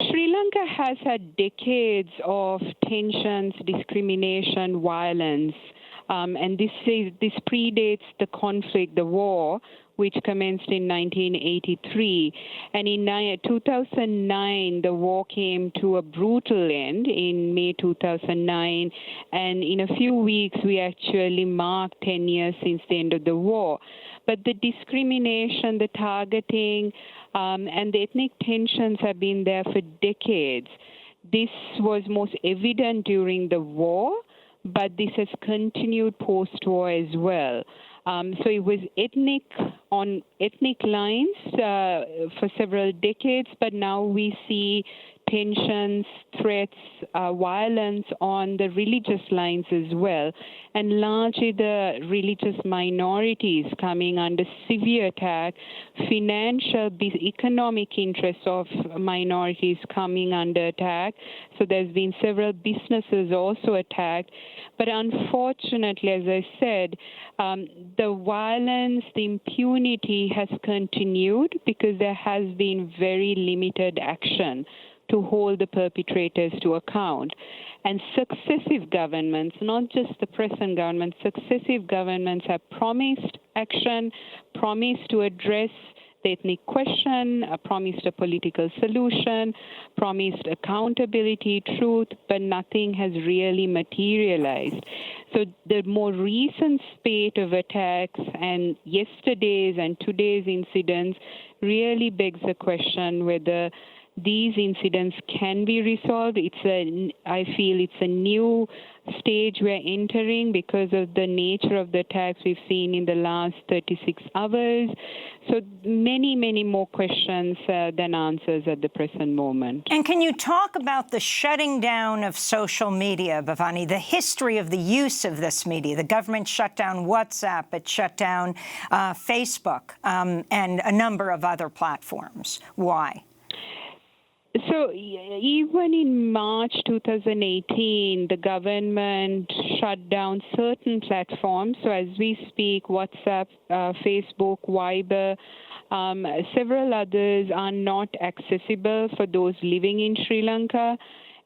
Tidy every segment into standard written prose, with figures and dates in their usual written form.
Sri Lanka has had decades of tensions, discrimination, violence, and this predates the conflict, the war, which commenced in 1983. And in 2009, the war came to a brutal end in May 2009. And in a few weeks, we actually marked 10 years since the end of the war. But the discrimination, the targeting, and the ethnic tensions have been there for decades. This was most evident during the war, but this has continued post-war as well. So it was on ethnic lines for several decades, but now we see tensions, threats, violence on the religious lines as well. And largely the religious minorities coming under severe attack, financial, economic interests of minorities coming under attack. So there's been several businesses also attacked. But unfortunately, as I said, the violence, the impunity has continued because there has been very limited action to hold the perpetrators to account. And successive governments, not just the present government, successive governments have promised action, promised to address the ethnic question, promised a political solution, promised accountability, truth, but nothing has really materialized. So the more recent spate of attacks and yesterday's and today's incidents really begs the question whether these incidents can be resolved. I feel it's a new stage we're entering because of the nature of the attacks we've seen in the last 36 hours. So many, many more questions than answers at the present moment. And can you talk about the shutting down of social media, Bhavani, the history of the use of this media? The government shut down WhatsApp, it shut down Facebook, and a number of other platforms. Why? So even in March 2018, the government shut down certain platforms. So as we speak, WhatsApp, Facebook, Viber, several others are not accessible for those living in Sri Lanka.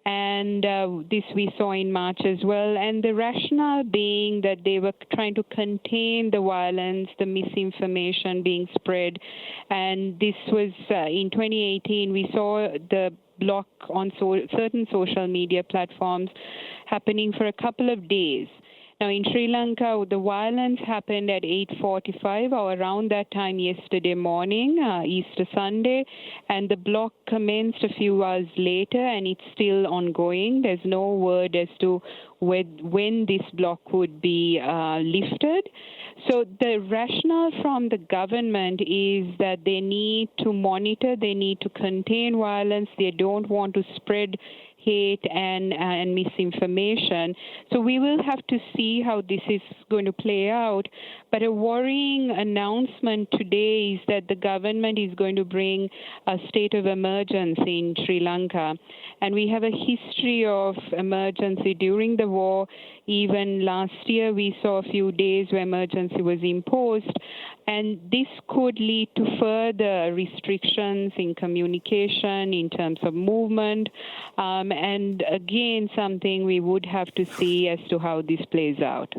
And this we saw in March as well. And the rationale being that they were trying to contain the violence, the misinformation being spread. And this was in 2018, we saw the block on certain social media platforms happening for a couple of days. Now, in Sri Lanka, the violence happened at 8:45 or around that time yesterday morning, Easter Sunday, and the block commenced a few hours later, and it's still ongoing. There's no word as to when this block would be lifted. So the rationale from the government is that they need to monitor, they need to contain violence, they don't want to spread hate and misinformation. So we will have to see how this is going to play out. But a worrying announcement today is that the government is going to bring a state of emergency in Sri Lanka. And we have a history of emergency during the war. Even last year, we saw a few days where emergency was imposed. And this could lead to further restrictions in communication, in terms of movement. And again, something we would have to see as to how this plays out.